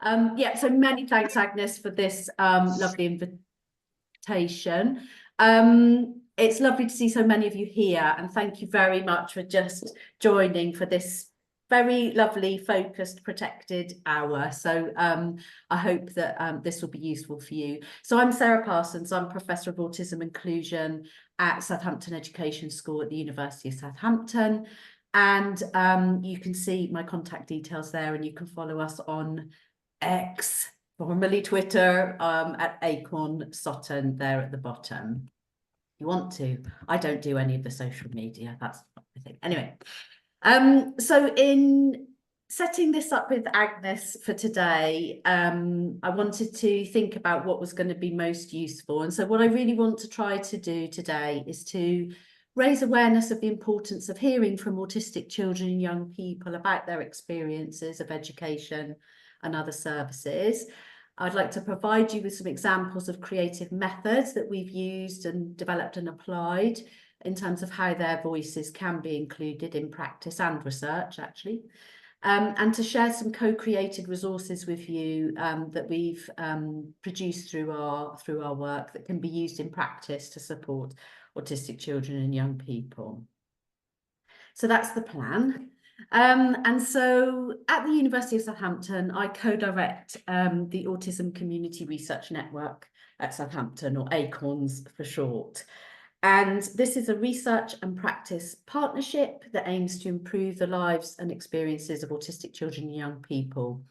Yeah, so many thanks, Agnes, for this lovely invitation. It's lovely to see so many of you here, and thank you very much for just joining for this very lovely, focused, protected hour. So I hope that this will be useful for you. So I'm Sarah Parsons. I'm Professor of Autism Inclusion at Southampton Education School at the University of Southampton. And you can see my contact details there, and you can follow us on X, formerly Twitter, at Acorn Sutton there at the bottom. You want to. I don't do any of the social media. That's the thing. Anyway, so in setting this up with Agnes for today, I wanted to think about what was going to be most useful. And so what I really want to try to do today is to raise awareness of the importance of hearing from autistic children and young people about their experiences of education and other services. I'd like to provide you with some examples of creative methods that we've used and developed and applied in terms of how their voices can be included in practice and research, actually. And to share some co-created resources with you that we've produced through our work that can be used in practice to support autistic children and young people. So that's the plan. And so at the University of Southampton, I co-direct the Autism Community Research Network at Southampton, or ACORNS for short. And this is a research and practice partnership that aims to improve the lives and experiences of autistic children and young people.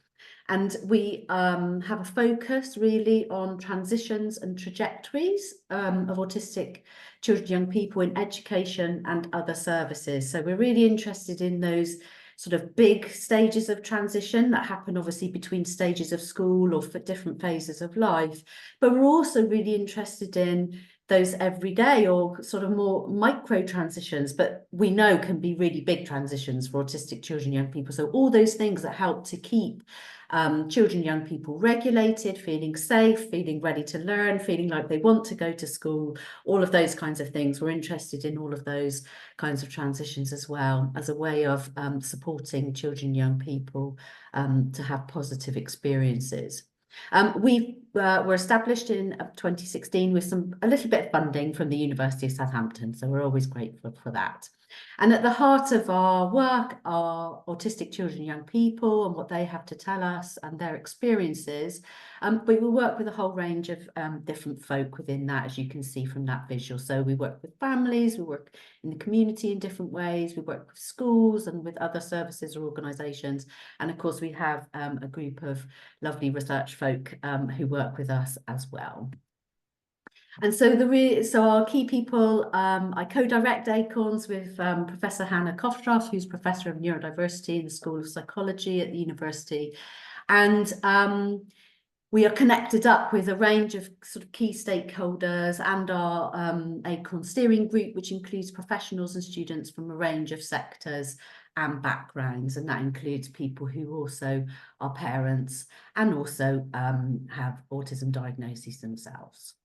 And we have a focus really on transitions and trajectories of autistic children and young people in education and other services. So we're really interested in those sort of big stages of transition that happen obviously between stages of school or for different phases of life. But we're also really interested in those everyday or sort of more micro transitions, but we know can be really big transitions for autistic children and young people. So all those things that help to keep children and young people regulated, feeling safe, feeling ready to learn, feeling like they want to go to school, all of those kinds of things. We're interested in all of those kinds of transitions as well, as a way of supporting children and young people to have positive experiences. We were established in 2016 with a little bit of funding from the University of Southampton, so we're always grateful for that. And at the heart of our work are autistic children and young people and what they have to tell us and their experiences. But we work with a whole range of different folk within that, as you can see from that visual. So we work with families, we work in the community in different ways, we work with schools and with other services or organisations. And of course, we have a group of lovely research folk who work with us as well. And so our key people, I co-direct ACORNS with Professor Hannah Koftroff, who's Professor of Neurodiversity in the School of Psychology at the university. And we are connected up with a range of sort of key stakeholders and our ACORN steering group, which includes professionals and students from a range of sectors and backgrounds. And that includes people who also are parents and also have autism diagnoses themselves.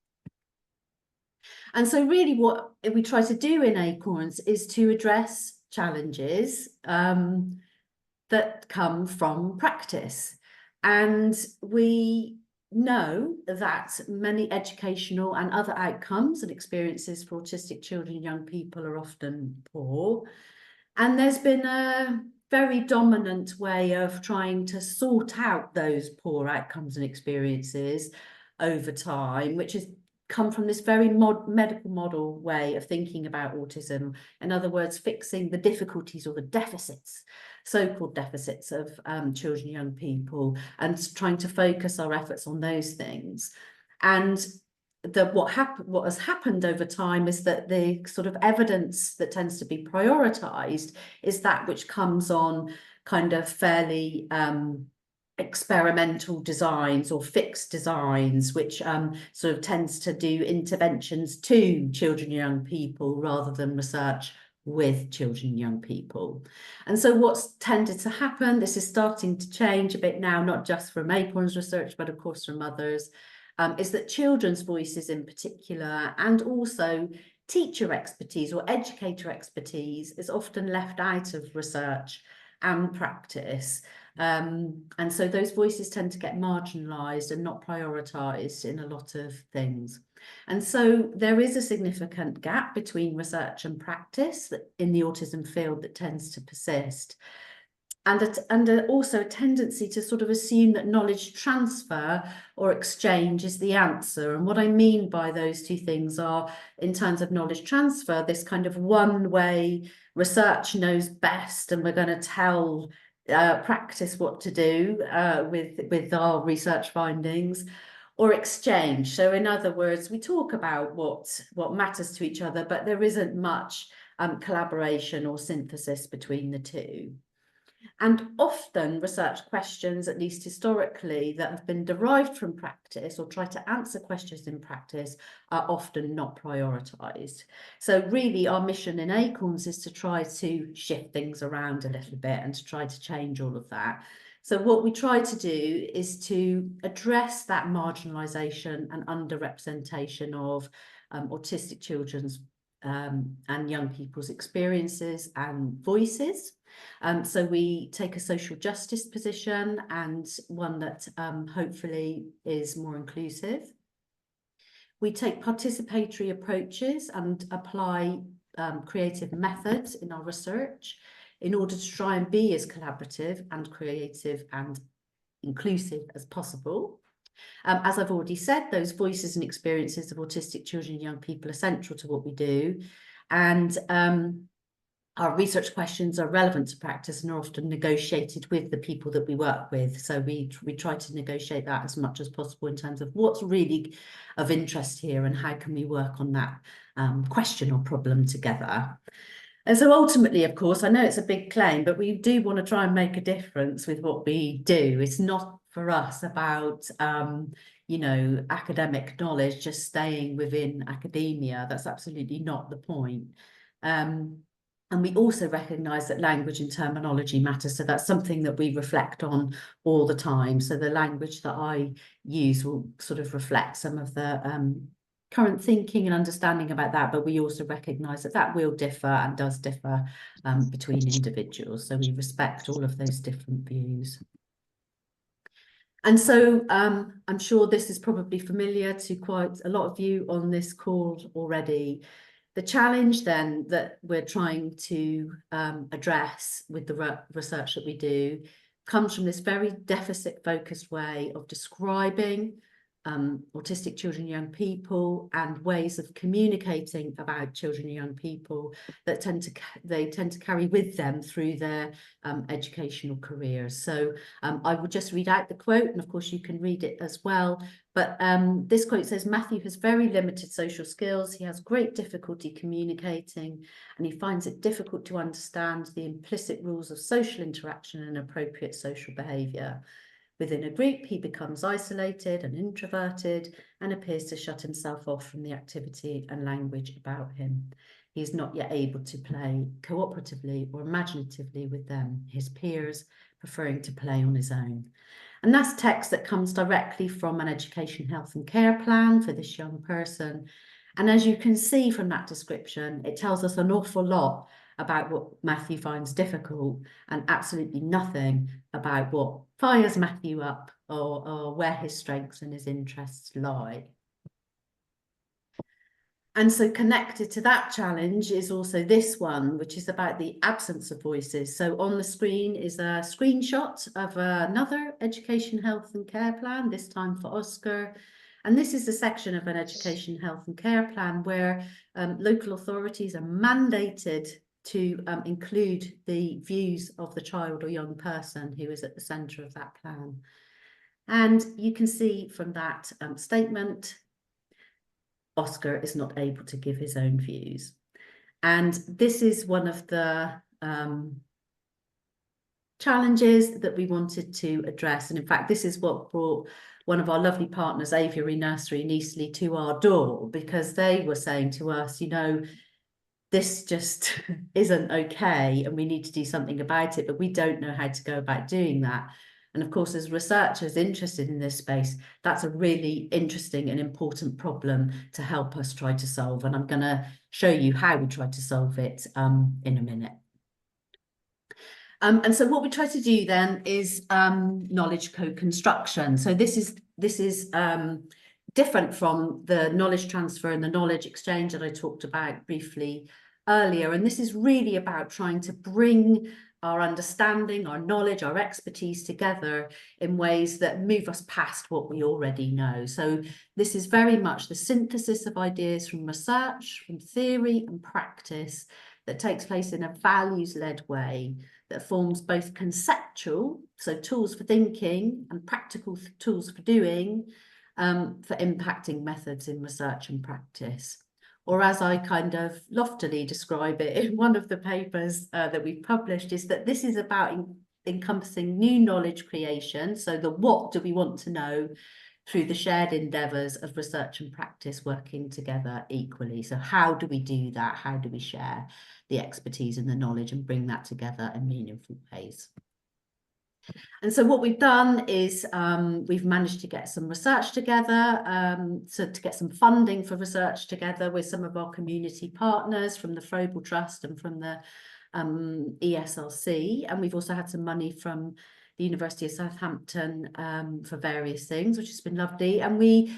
And so really what we try to do in ACORNS is to address challenges that come from practice. And we know that many educational and other outcomes and experiences for autistic children and young people are often poor. And there's been a very dominant way of trying to sort out those poor outcomes and experiences over time, which has come from this very medical model way of thinking about autism. In other words, fixing the difficulties or the deficits, so-called deficits of children and young people, and trying to focus our efforts on those things. And what has happened over time is that the sort of evidence that tends to be prioritised is that which comes on kind of fairly experimental designs or fixed designs, which sort of tends to do interventions to children and young people rather than research with children and young people. And so what's tended to happen, this is starting to change a bit now, not just from ACORN's research, but of course from others, is that children's voices in particular, and also teacher expertise or educator expertise, is often left out of research and practice. And so those voices tend to get marginalised and not prioritised in a lot of things. And so there is a significant gap between research and practice in the autism field that tends to persist. And also a tendency to sort of assume that knowledge transfer or exchange is the answer. And what I mean by those two things are, in terms of knowledge transfer, this kind of one way research knows best, and we're going to tell practice what to do with our research findings, or exchange. So in other words, we talk about what matters to each other, but there isn't much collaboration or synthesis between the two. And often research questions, at least historically, that have been derived from practice or try to answer questions in practice are often not prioritised. So really our mission in Acorns is to try to shift things around a little bit and to try to change all of that. So what we try to do is to address that marginalisation and underrepresentation of autistic children's and young people's experiences and voices. So we take a social justice position, and one that hopefully is more inclusive. We take participatory approaches and apply creative methods in our research in order to try and be as collaborative and creative and inclusive as possible. As I've already said, those voices and experiences of autistic children and young people are central to what we do. And our research questions are relevant to practice and are often negotiated with the people that we work with. So we try to negotiate that as much as possible in terms of what's really of interest here and how can we work on that question or problem together. And so ultimately, of course, I know it's a big claim, but we do want to try and make a difference with what we do. It's not for us about, you know, academic knowledge just staying within academia. That's absolutely not the point. And we also recognise that language and terminology matters. So that's something that we reflect on all the time. So the language that I use will sort of reflect some of the current thinking and understanding about that, but we also recognise that that will differ and does differ between individuals. So we respect all of those different views. And so I'm sure this is probably familiar to quite a lot of you on this call already. The challenge then that we're trying to address with the research that we do comes from this very deficit-focused way of describing autistic children and young people and ways of communicating about children and young people that tend to carry with them through their educational careers. So I will just read out the quote, and of course you can read it as well. But this quote says, "Matthew has very limited social skills. He has great difficulty communicating, and he finds it difficult to understand the implicit rules of social interaction and appropriate social behaviour. Within a group, he becomes isolated and introverted and appears to shut himself off from the activity and language about him. He is not yet able to play cooperatively or imaginatively with them, his peers, preferring to play on his own." And that's text that comes directly from an education, health and care plan for this young person. And as you can see from that description, it tells us an awful lot about what Matthew finds difficult and absolutely nothing about what fires Matthew up or where his strengths and his interests lie. And so connected to that challenge is also this one, which is about the absence of voices. So on the screen is a screenshot of another education, health and care plan, this time for Oscar. And this is a section of an education, health and care plan where local authorities are mandated to include the views of the child or young person who is at the centre of that plan. And you can see from that statement, Oscar is not able to give his own views. And this is one of the challenges that we wanted to address. And in fact, this is what brought one of our lovely partners, Aviary Nursery in Eastleigh, to our door, because they were saying to us, you know, this just isn't okay and we need to do something about it, but we don't know how to go about doing that. And of course, as researchers interested in this space, that's a really interesting and important problem to help us try to solve. And I'm going to show you how we try to solve it in a minute. And so what we try to do then is knowledge co-construction. So this is different from the knowledge transfer and the knowledge exchange that I talked about briefly earlier. And this is really about trying to bring our understanding, our knowledge, our expertise together in ways that move us past what we already know. So this is very much the synthesis of ideas from research, from theory and practice that takes place in a values-led way that forms both conceptual, so tools for thinking, and practical tools for doing, for impacting methods in research and practice. Or as I kind of loftily describe it in one of the papers that we've published, is that this is about encompassing new knowledge creation. So the what do we want to know through the shared endeavours of research and practice working together equally. So how do we do that? How do we share the expertise and the knowledge and bring that together in meaningful ways? And so what we've done is we've managed to get some research together, so to get some funding for research together with some of our community partners from the Frobel Trust and from the ESRC. And we've also had some money from the University of Southampton for various things, which has been lovely. And we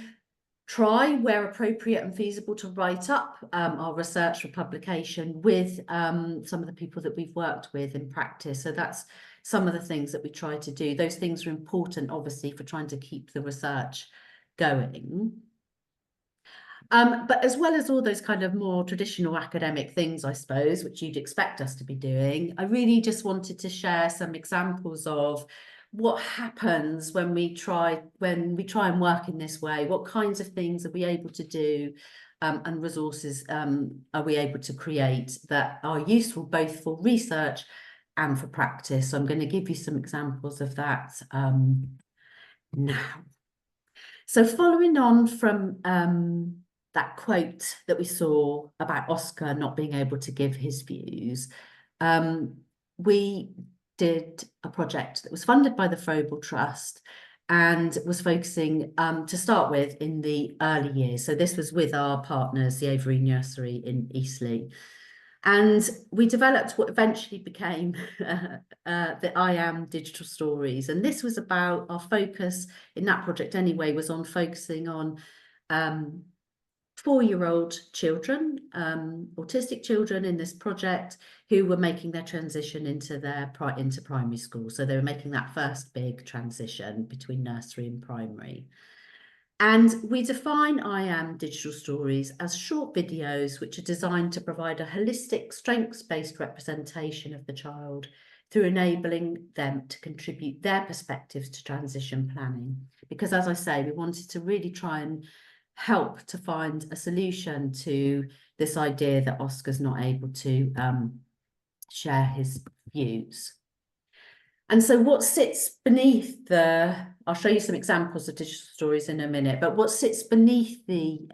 try, where appropriate and feasible, to write up our research for publication with some of the people that we've worked with in practice. So that's some of the things that we try to do. Those things are important, obviously, for trying to keep the research going. But as well as all those kind of more traditional academic things, I suppose, which you'd expect us to be doing, I really just wanted to share some examples of what happens when we try and work in this way. What kinds of things are we able to do, and resources are we able to create that are useful both for research and for practice. So I'm going to give you some examples of that now. So following on from that quote that we saw about Oscar not being able to give his views, we did a project that was funded by the Frobel Trust and was focusing to start with in the early years. So this was with our partners, the Avery Nursery in Eastleigh. And we developed what eventually became the I Am Digital Stories. And this was about, our focus in that project anyway, was on focusing on 4-year-old children, autistic children in this project, who were making their transition into primary school. So they were making that first big transition between nursery and primary. And we define I Am Digital Stories as short videos which are designed to provide a holistic, strengths-based representation of the child through enabling them to contribute their perspectives to transition planning. Because as I say, we wanted to really try and help to find a solution to this idea that Oscar's not able to share his views. And so what sits beneath I'll show you some examples of digital stories in a minute, but what sits beneath the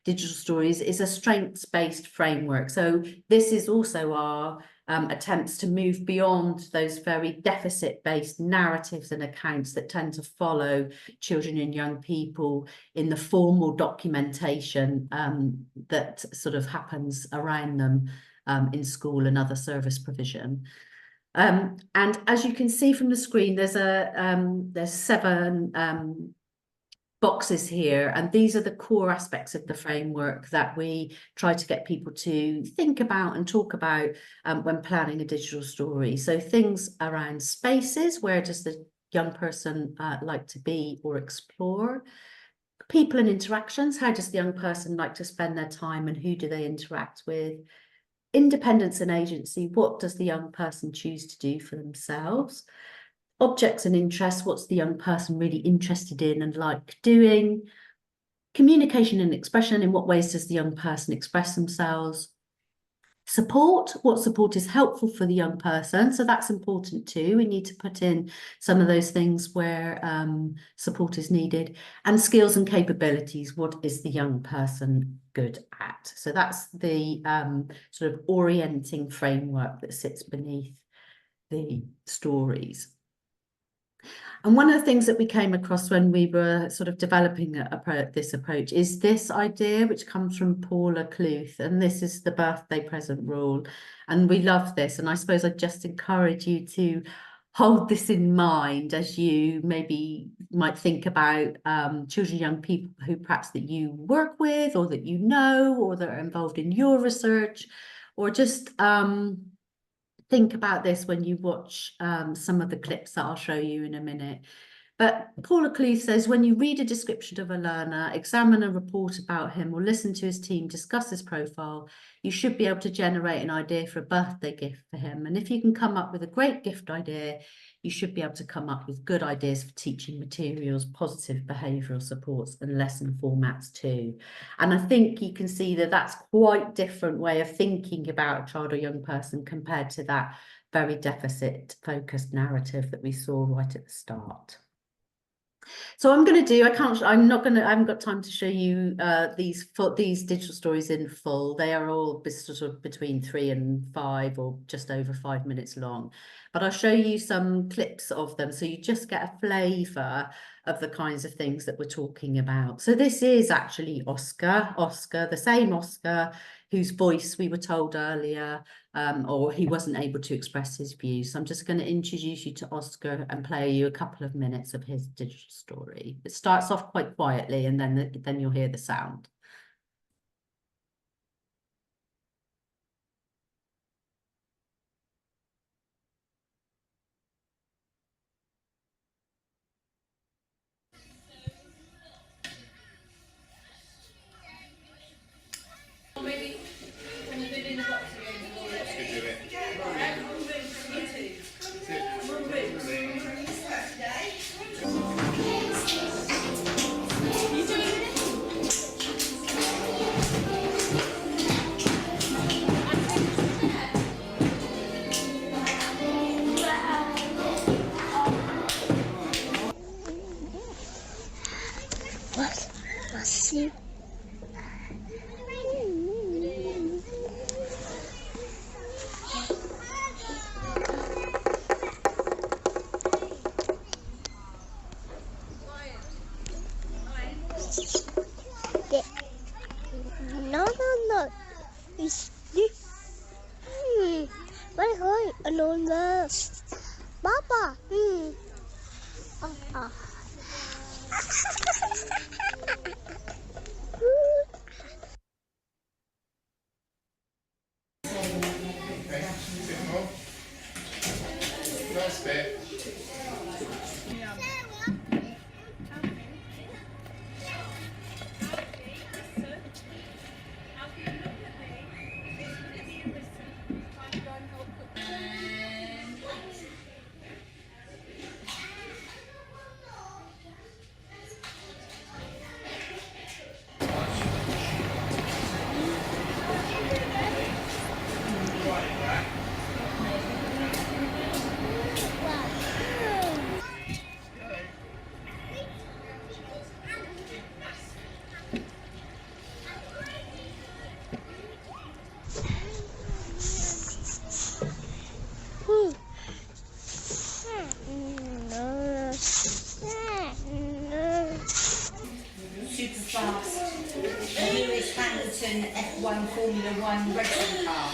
digital stories is a strengths-based framework. So this is also our attempts to move beyond those very deficit-based narratives and accounts that tend to follow children and young people in the formal documentation that sort of happens around them in school and other service provision. And as you can see from the screen, there's 7 boxes here, and these are the core aspects of the framework that we try to get people to think about and talk about when planning a digital story. So things around spaces, where does the young person like to be or explore? People and interactions, how does the young person like to spend their time and who do they interact with? Independence and agency, what does the young person choose to do for themselves? Objects and interests, what's the young person really interested in and like doing? Communication and expression, in what ways does the young person express themselves? Support, what support is helpful for the young person? So that's important too. We need to put in some of those things where support is needed. And skills and capabilities, what is the young person good at? So that's the sort of orienting framework that sits beneath the stories. And one of the things that we came across when we were sort of developing this approach is this idea, which comes from Paula Cluth, and this is the birthday present rule. And we love this. And I suppose I just encourage you to hold this in mind as you maybe might think about children, young people who perhaps that you work with or that you know, or that are involved in your research, or just think about this when you watch some of the clips that I'll show you in a minute. But Paula Cluth says, when you read a description of a learner, examine a report about him, or listen to his team discuss his profile, you should be able to generate an idea for a birthday gift for him. And if you can come up with a great gift idea, you should be able to come up with good ideas for teaching materials, positive behavioural supports, and lesson formats too. And I think you can see that that's quite a different way of thinking about a child or young person compared to that very deficit-focused narrative that we saw right at the start. So I'm going to do, I haven't got time to show you these digital stories in full. They are all sort of between 3 and 5 or just over 5 minutes long. But I'll show you some clips of them so you just get a flavour of the kinds of things that we're talking about. So this is actually Oscar, the same Oscar whose voice we were told earlier, or he wasn't able to express his views. So I'm just going to introduce you to Oscar and play you a couple of minutes of his digital story. It starts off quite quietly and then you'll hear the sound. Maybe can you fit in the box again? Let's go do it. See. No. It's this. Wait, hold on the Papa. First bit. Super fast. Lewis Hamilton F1 Formula 1 racing car.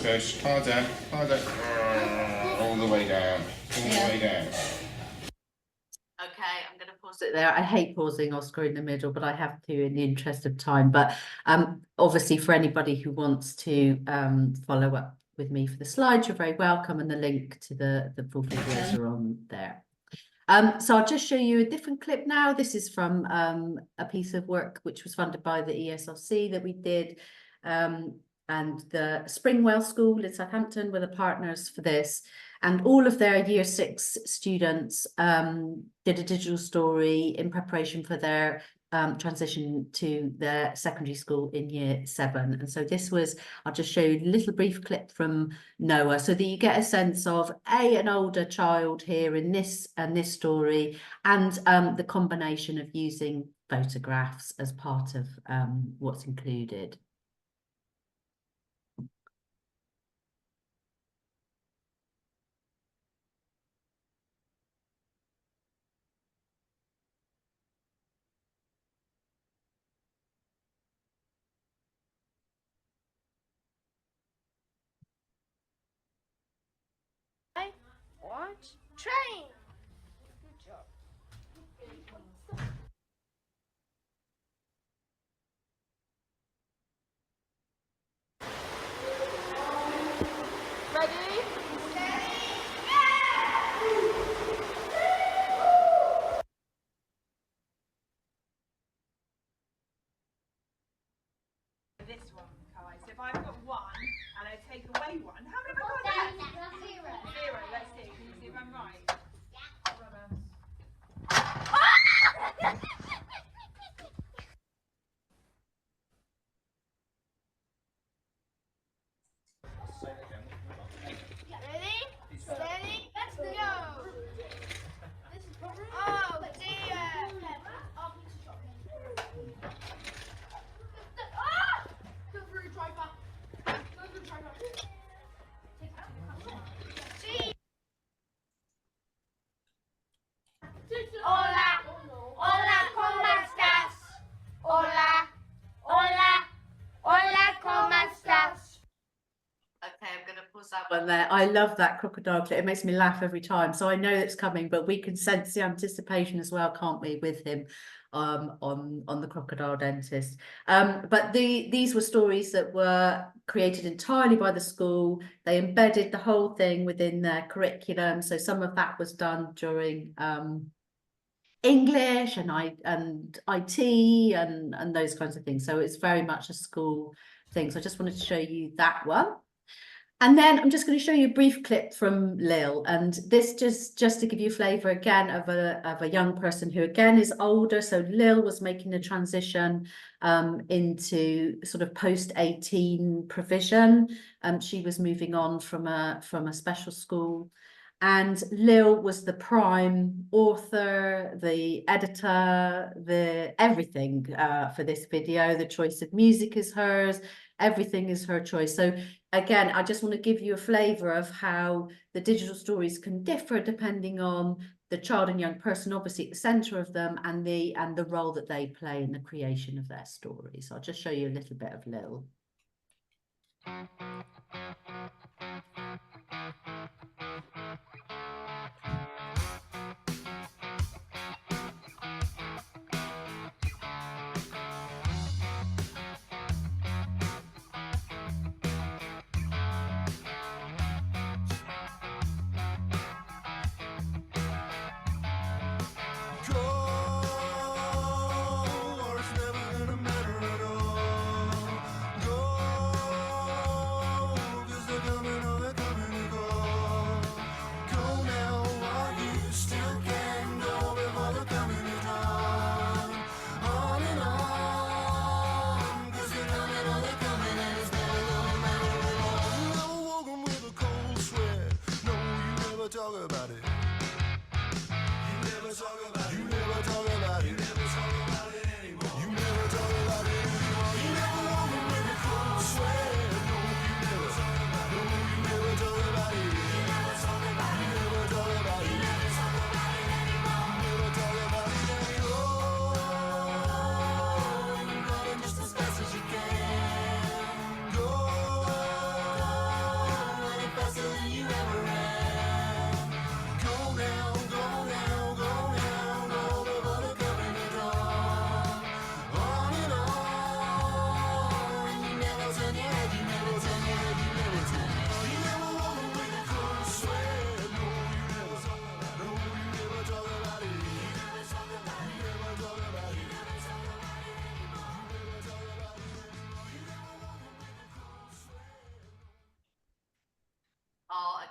Push harder. All the way down. Okay, I'm going to pause it there. I hate pausing Oscar in the middle, but I have to in the interest of time. But obviously for anybody who wants to follow up with me for the slides, you're very welcome, and the link to the full videos are on there. So I'll just show you a different clip now. This is from a piece of work which was funded by the ESRC that we did, and the Springwell School in Southampton were the partners for this. And all of their Year 6 students did a digital story in preparation for their transition to their secondary school in year 7. And so this was, I'll just show you a little brief clip from Noah so that you get a sense of an older child here in this story, and the combination of using photographs as part of what's included. Watch train. Good job. Ready? This one, Kai. So if I've got 1 and I take away 1, how many have I got? 0. 0. Let's see. Can you see if I'm right? Ready? Steady. Let's go. Oh dear. Go through, driver. Go through, driver. Hola. Hola, ¿cómo estás? Hola. Hola. Hola, ¿cómo estás? Okay, I'm going to pause that one there. I love that crocodile clip. It makes me laugh every time. So I know it's coming, but we can sense the anticipation as well, can't we, with him on the crocodile dentist. But these were stories that were created entirely by the school. They embedded the whole thing within their curriculum. So some of that was done during English and IT and those kinds of things. So it's very much a school thing. So I just wanted to show you that one. And then I'm just going to show you a brief clip from Lil, and this just to give you a flavour again of a young person who again is older. So Lil was making a transition into sort of post-18 provision. She was moving on from a special school, and Lil was the prime author, the editor, the everything for this video. The choice of music is hers. Everything is her choice. So again, I just want to give you a flavour of how the digital stories can differ depending on the child and young person, obviously at the centre of them, and the role that they play in the creation of their story. So I'll just show you a little bit of Lil.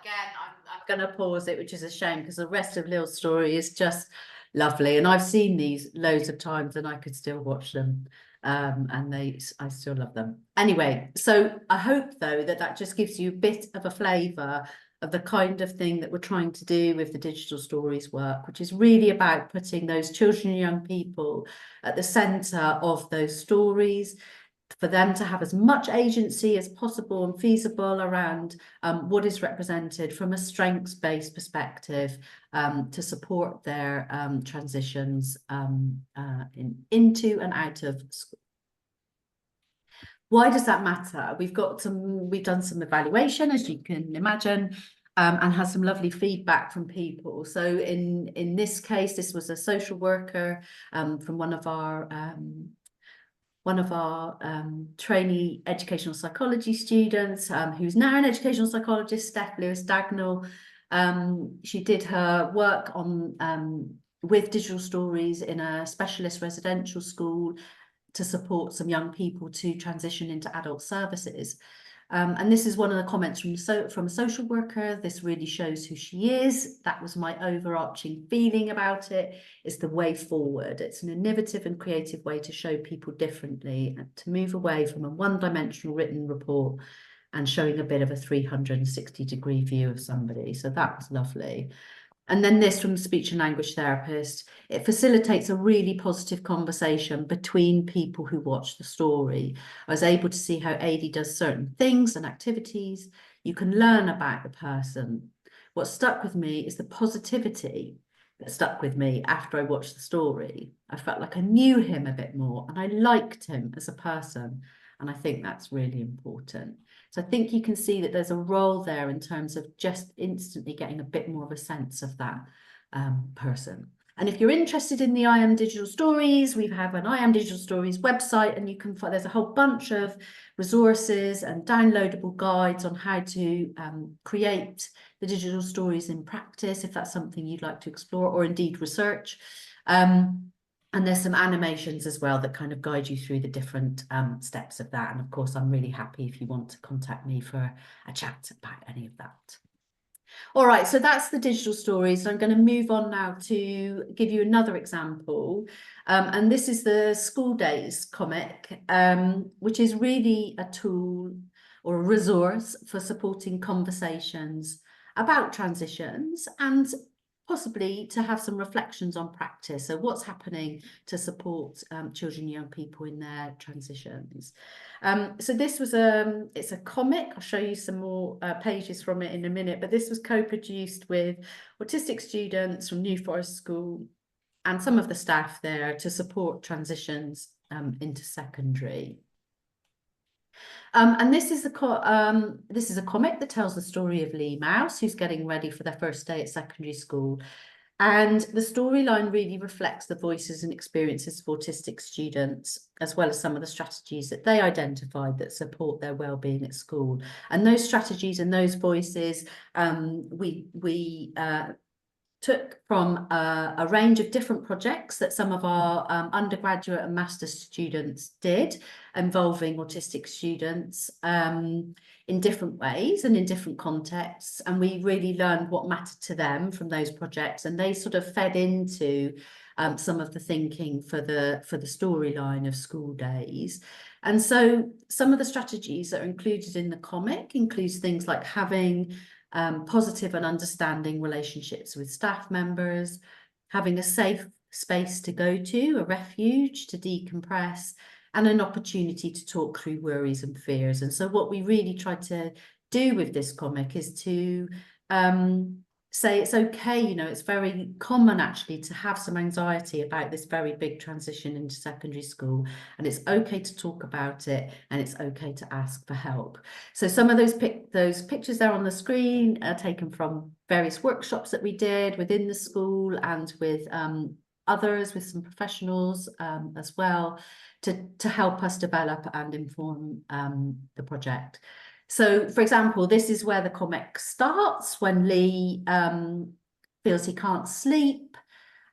Again, I'm going to pause it, which is a shame because the rest of Lil's story is just lovely. And I've seen these loads of times and I could still watch them. And I still love them. Anyway, so I hope though that just gives you a bit of a flavour of the kind of thing that we're trying to do with the digital stories work, which is really about putting those children and young people at the centre of those stories, for them to have as much agency as possible and feasible around what is represented from a strengths-based perspective, to support their transitions into and out of school. Why does that matter? We've done some evaluation, as you can imagine, and had some lovely feedback from people. So in this case, this was a social worker from one of our trainee educational psychology students, who's now an educational psychologist, Steph Lewis-Dagnall. She did her work on with digital stories in a specialist residential school to support some young people to transition into adult services. And this is one of the comments from a social worker. This really shows who she is. That was my overarching feeling about it. It's the way forward. It's an innovative and creative way to show people differently and to move away from a one-dimensional written report and showing a bit of a 360-degree view of somebody. So that was lovely. And then this from the speech and language therapist, it facilitates a really positive conversation between people who watch the story. I was able to see how AD does certain things and activities. You can learn about the person. What stuck with me is the positivity that stuck with me after I watched the story. I felt like I knew him a bit more and I liked him as a person. And I think that's really important. So I think you can see that there's a role there in terms of just instantly getting a bit more of a sense of that person. And if you're interested in the I Am Digital Stories, we have an I Am Digital Stories website, and you can find there's a whole bunch of resources and downloadable guides on how to create the digital stories in practice, if that's something you'd like to explore or indeed research. And there's some animations as well that kind of guide you through the different steps of that. And of course, I'm really happy if you want to contact me for a chat about any of that. All right, so that's the digital stories. I'm going to move on now to give you another example. And this is the School Days comic, which is really a tool or a resource for supporting conversations about transitions and possibly to have some reflections on practice. So what's happening to support children and young people in their transitions. So this was it's a comic. I'll show you some more pages from it in a minute, but this was co-produced with autistic students from New Forest School and some of the staff there to support transitions into secondary. And this is a comic that tells the story of Lee Mouse, who's getting ready for their first day at secondary school. And the storyline really reflects the voices and experiences of autistic students, as well as some of the strategies that they identified that support their well-being at school. And those strategies and those voices we took from a range of different projects that some of our undergraduate and master's students did, involving autistic students in different ways and in different contexts. And we really learned what mattered to them from those projects, and they sort of fed into some of the thinking for the storyline of School Days. And so some of the strategies that are included in the comic includes things like having positive and understanding relationships with staff members, having a safe space to go to, a refuge to decompress, and an opportunity to talk through worries and fears. And so what we really tried to do with this comic is to say it's okay, you know, it's very common actually to have some anxiety about this very big transition into secondary school, and it's okay to talk about it, and it's okay to ask for help. So some of those pictures there on the screen are taken from various workshops that we did within the school and with others, with some professionals as well, to help us develop and inform the project. So, for example, this is where the comic starts, when Lee feels he can't sleep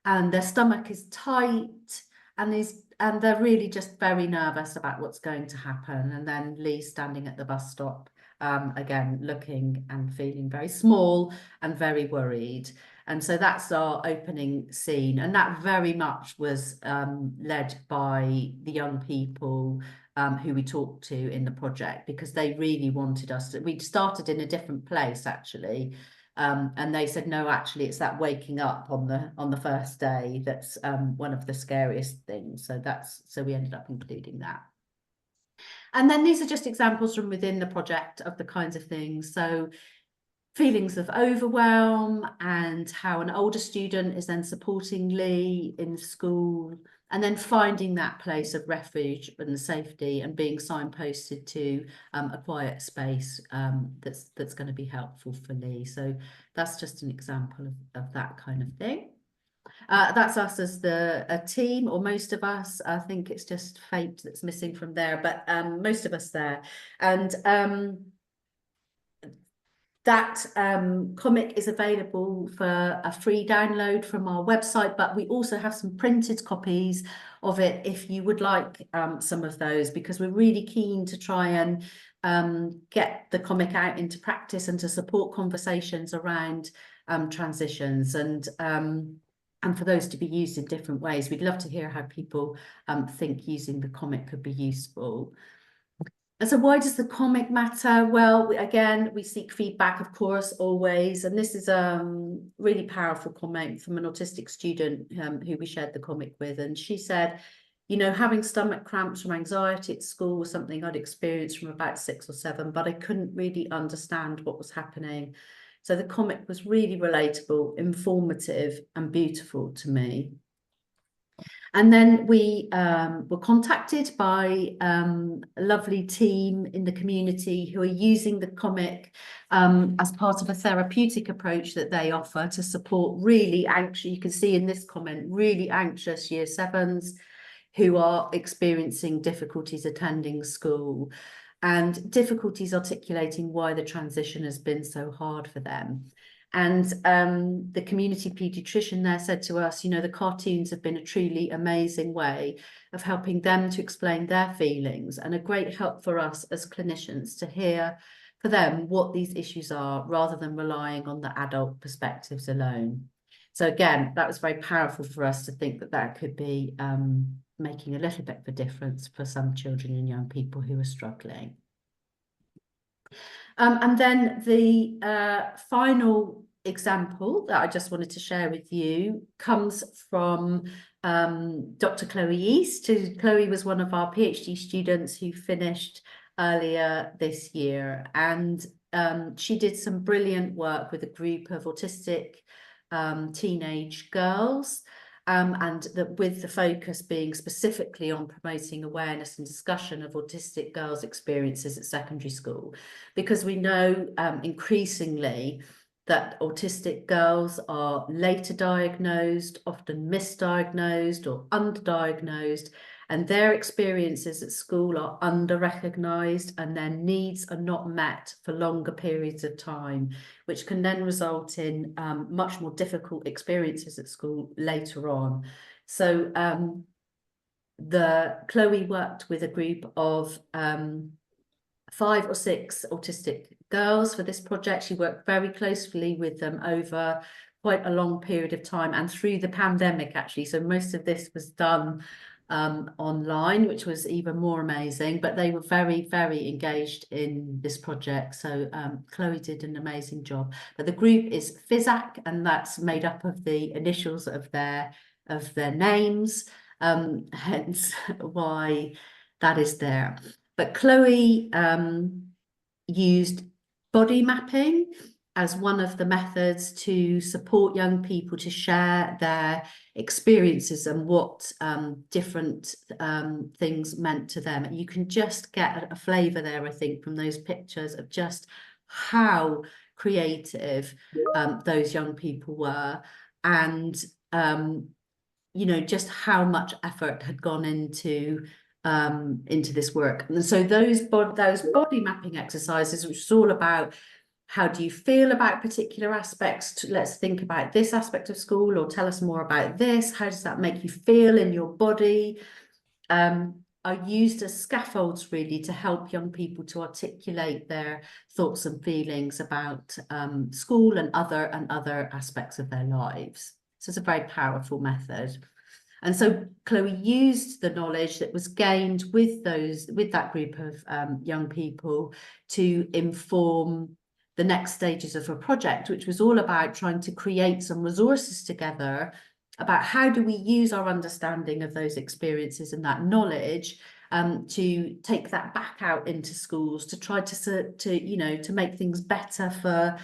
and their stomach is tight and they're really just very nervous about what's going to happen. And then Lee's standing at the bus stop, again, looking and feeling very small and very worried. And so that's our opening scene, and that very much was led by the young people who we talked to in the project, because they really wanted us to. We'd started in a different place actually, and they said, no, actually it's that waking up on the first day that's one of the scariest things. So we ended up including that. And then these are just examples from within the project of the kinds of things. So feelings of overwhelm, and how an older student is then supporting Lee in school, and then finding that place of refuge and safety, and being signposted to a quiet space that's going to be helpful for Lee. So that's just an example of that kind of thing. That's us as a team, or most of us. I think it's just Fate that's missing from there, but most of us there. And that comic is available for a free download from our website, but we also have some printed copies of it if you would like some of those, because we're really keen to try and get the comic out into practice and to support conversations around transitions, and for those to be used in different ways. We'd love to hear how people think using the comic could be useful. And so why does the comic matter? Well, again, we seek feedback, of course, always. And this is a really powerful comment from an autistic student who we shared the comic with. And she said, you know, having stomach cramps from anxiety at school was something I'd experienced from about 6 or 7, but I couldn't really understand what was happening. So the comic was really relatable, informative, and beautiful to me. And then we were contacted by a lovely team in the community who are using the comic as part of a therapeutic approach that they offer to support really anxious, you can see in this comment, really anxious year 7s who are experiencing difficulties attending school and difficulties articulating why the transition has been so hard for them. And the community paediatrician there said to us, you know, the cartoons have been a truly amazing way of helping them to explain their feelings, and a great help for us as clinicians to hear for them what these issues are, rather than relying on the adult perspectives alone. So again, that was very powerful for us to think that that could be making a little bit of a difference for some children and young people who are struggling. And then the final example that I just wanted to share with you comes from Dr. Chloe East. Chloe was one of our PhD students who finished earlier this year, and she did some brilliant work with a group of autistic teenage girls. And with the focus being specifically on promoting awareness and discussion of autistic girls' experiences at secondary school, because we know increasingly that autistic girls are later diagnosed, often misdiagnosed or underdiagnosed, and their experiences at school are under-recognised, and their needs are not met for longer periods of time, which can then result in much more difficult experiences at school later on. So Chloe worked with a group of 5 or 6 autistic girls for this project. She worked very closely with them over quite a long period of time, and through the pandemic actually. So most of this was done online, which was even more amazing, but they were very, very engaged in this project. So Chloe did an amazing job. But the group is FISAC, and that's made up of the initials of their names, hence why that is there. But Chloe used body mapping as one of the methods to support young people to share their experiences and what different things meant to them. You can just get a flavour there, I think, from those pictures of just how creative those young people were, and you know, just how much effort had gone into this work. And so those body mapping exercises, which is all about how do you feel about particular aspects? Let's think about this aspect of school, or tell us more about this. How does that make you feel in your body? are used as scaffolds really to help young people to articulate their thoughts and feelings about school and other aspects of their lives. So it's a very powerful method. And so Chloe used the knowledge that was gained with that group of young people to inform the next stages of her project, which was all about trying to create some resources together about how do we use our understanding of those experiences and that knowledge to take that back out into schools to try to make things better for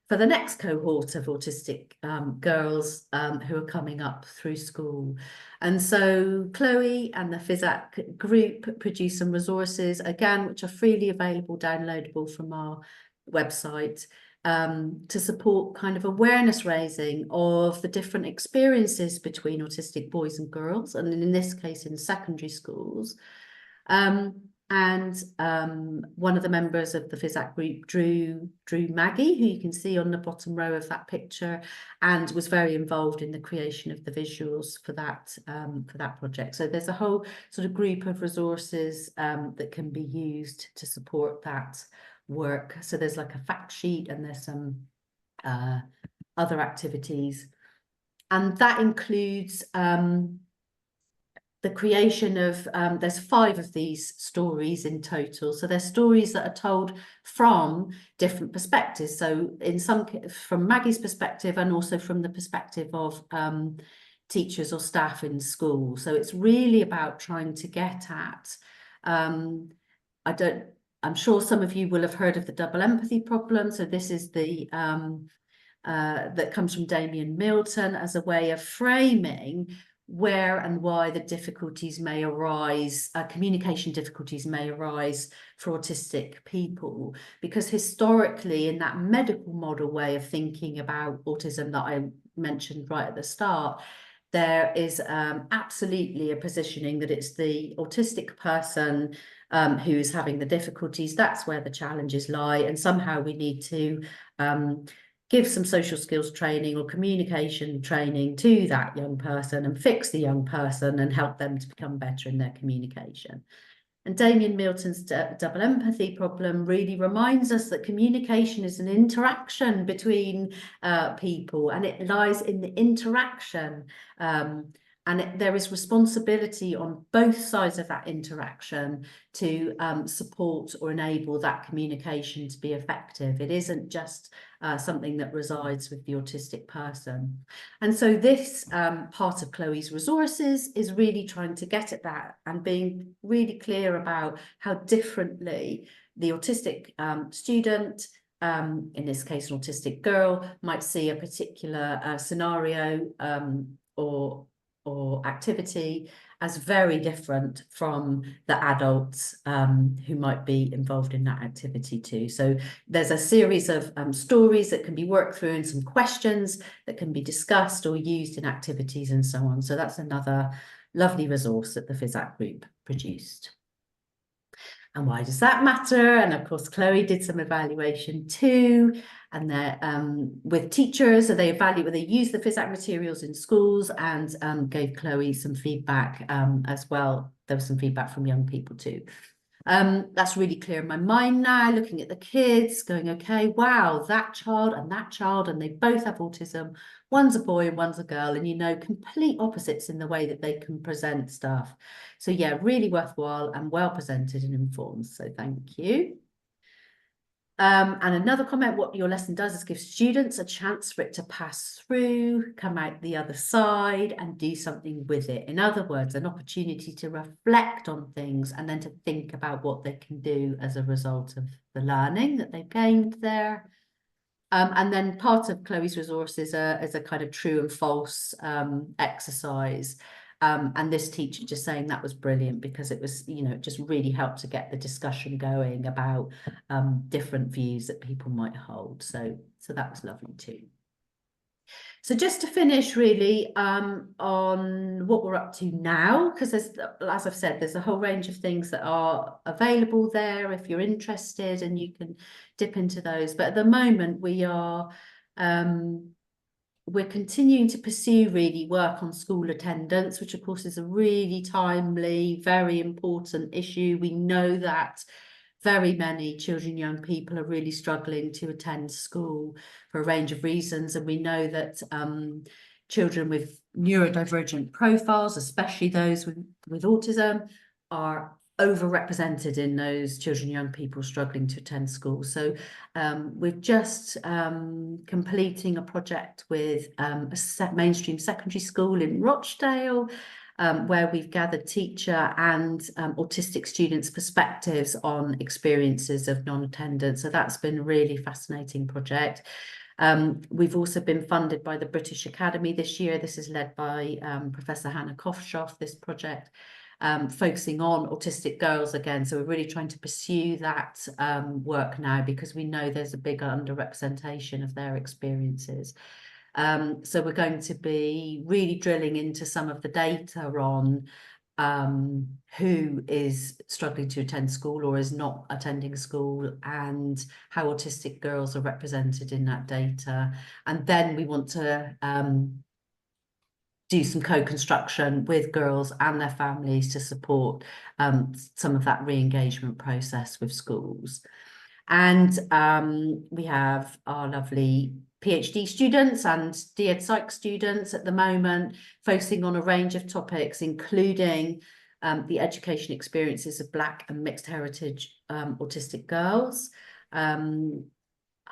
the next cohort of autistic girls who are coming up through school. And so Chloe and the FISAC group produced some resources, again, which are freely available, downloadable from our website, to support kind of awareness raising of the different experiences between autistic boys and girls, and in this case in secondary schools. One of the members of the FISAC group drew Maggie, who you can see on the bottom row of that picture, and was very involved in the creation of the visuals for that project. So there's a whole sort of group of resources that can be used to support that work. So there's like a fact sheet and there's some other activities, and that includes the creation of, there's 5 of these stories in total. So they're stories that are told from different perspectives. So in some, from Maggie's perspective, and also from the perspective of teachers or staff in school. So it's really about trying to get at, I'm sure some of you will have heard of the double empathy problem. So this is the, that comes from Damien Milton as a way of framing where and why the difficulties may arise, communication difficulties may arise for autistic people. Because historically, in that medical model way of thinking about autism that I mentioned right at the start, there is absolutely a positioning that it's the autistic person who is having the difficulties. That's where the challenges lie, and somehow we need to give some social skills training or communication training to that young person and fix the young person and help them to become better in their communication. And Damien Milton's double empathy problem really reminds us that communication is an interaction between people, and it lies in the interaction. There is responsibility on both sides of that interaction to support or enable that communication to be effective. It isn't just something that resides with the autistic person. And so this part of Chloe's resources is really trying to get at that and being really clear about how differently the autistic student, in this case an autistic girl, might see a particular scenario or activity as very different from the adults who might be involved in that activity too. So there's a series of stories that can be worked through and some questions that can be discussed or used in activities and so on. So that's another lovely resource that the FISAC group produced. And why does that matter? And of course, Chloe did some evaluation too, and they're with teachers. So they used the FISAC materials in schools and gave Chloe some feedback as well. There was some feedback from young people too. That's really clear in my mind now, looking at the kids, going, okay, wow, that child, and they both have autism. One's a boy and one's a girl, and you know, complete opposites in the way that they can present stuff. So yeah, really worthwhile and well presented and informed. So thank you. And another comment, what your lesson does is give students a chance for it to pass through, come out the other side and do something with it. In other words, an opportunity to reflect on things and then to think about what they can do as a result of the learning that they've gained there. And then part of Chloe's resources is a kind of true and false exercise. And this teacher just saying that was brilliant because it was, you know, it just really helped to get the discussion going about different views that people might hold. So that was lovely too. So just to finish really on what we're up to now, because there's, as I've said, there's a whole range of things that are available there if you're interested, and you can dip into those. But at the moment we are we're continuing to pursue really work on school attendance, which of course is a really timely, very important issue. We know that very many children, young people are really struggling to attend school for a range of reasons. And we know that children with neurodivergent profiles, especially those with autism, are overrepresented in those children, young people struggling to attend school. So we're just completing a project with a mainstream secondary school in Rochdale, where we've gathered teacher and autistic students' perspectives on experiences of non-attendance. So that's been a really fascinating project. We've also been funded by the British Academy this year. This is led by Professor Hannah Kofshoff, this project, focusing on autistic girls again. So we're really trying to pursue that work now, because we know there's a bigger underrepresentation of their experiences. So we're going to be really drilling into some of the data on who is struggling to attend school or is not attending school, and how autistic girls are represented in that data. And then we want to do some co-construction with girls and their families to support some of that re-engagement process with schools. And we have our lovely PhD students and DEd Psych students at the moment, focusing on a range of topics, including the education experiences of Black and mixed heritage autistic girls. Home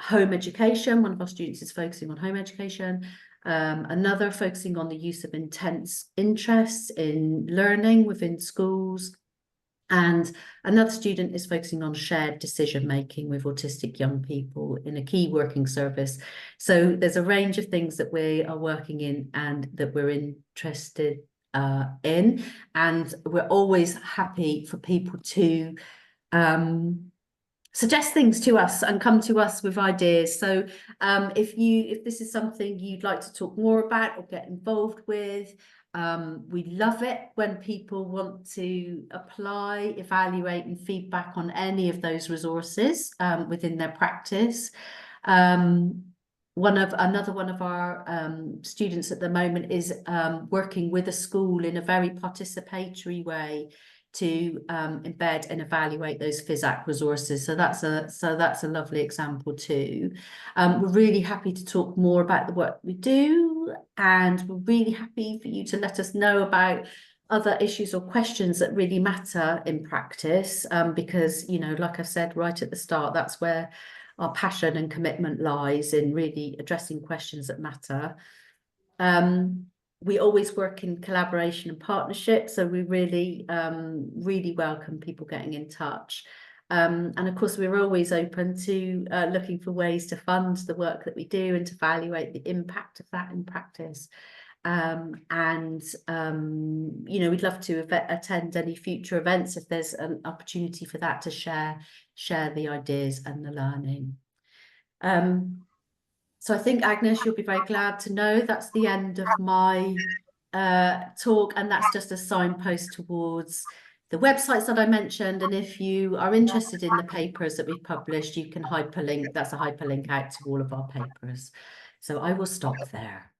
education, one of our students is focusing on home education. Another focusing on the use of intense interests in learning within schools. And another student is focusing on shared decision making with autistic young people in a key working service. So there's a range of things that we are working in and that we're interested in. And we're always happy for people to suggest things to us and come to us with ideas. So if this is something you'd like to talk more about or get involved with, we love it when people want to apply, evaluate and feedback on any of those resources within their practice. Another one of our students at the moment is working with a school in a very participatory way to embed and evaluate those FISAC resources. So that's a lovely example too. We're really happy to talk more about the work we do, and we're really happy for you to let us know about other issues or questions that really matter in practice, because, you know, like I said right at the start, that's where our passion and commitment lies, in really addressing questions that matter. We always work in collaboration and partnership, so we really welcome people getting in touch. And of course, we're always open to looking for ways to fund the work that we do and to evaluate the impact of that in practice. You know, we'd love to attend any future events if there's an opportunity for that, to share the ideas and the learning. So I think, Agnes, you'll be very glad to know that's the end of my talk, and that's just a signpost towards the websites that I mentioned. And if you are interested in the papers that we've published, you can hyperlink, that's a hyperlink out to all of our papers. So I will stop there.